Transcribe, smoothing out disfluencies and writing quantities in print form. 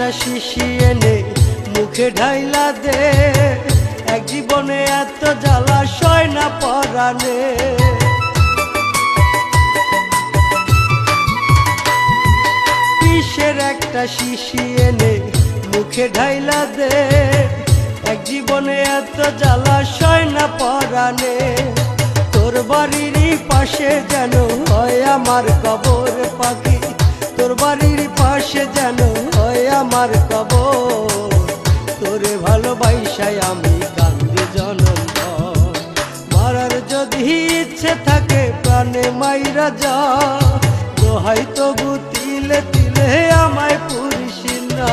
একটা শিশি এনে মুখে ঢাইলা দে, এক জীবনে এত জ্বালা সয় না পরাণে। বিষের একটা শিশি এনে মুখে ঢাইলা দে, এক জীবনে এত জ্বালা সয় না পরাণে। তোর বাড়ির পাশে যেন হয় আমার কবর পাখি, তোর বাড়ির পাশে যেন হয় আমার কবর। তোরে ভালোবাসায় আমি কান্দি জনম ভর, মারার যদি ইচ্ছে থাকে প্রাণে মাইরা যা, দোহাই তবু তিলে তিলে আমায় পুরিস না।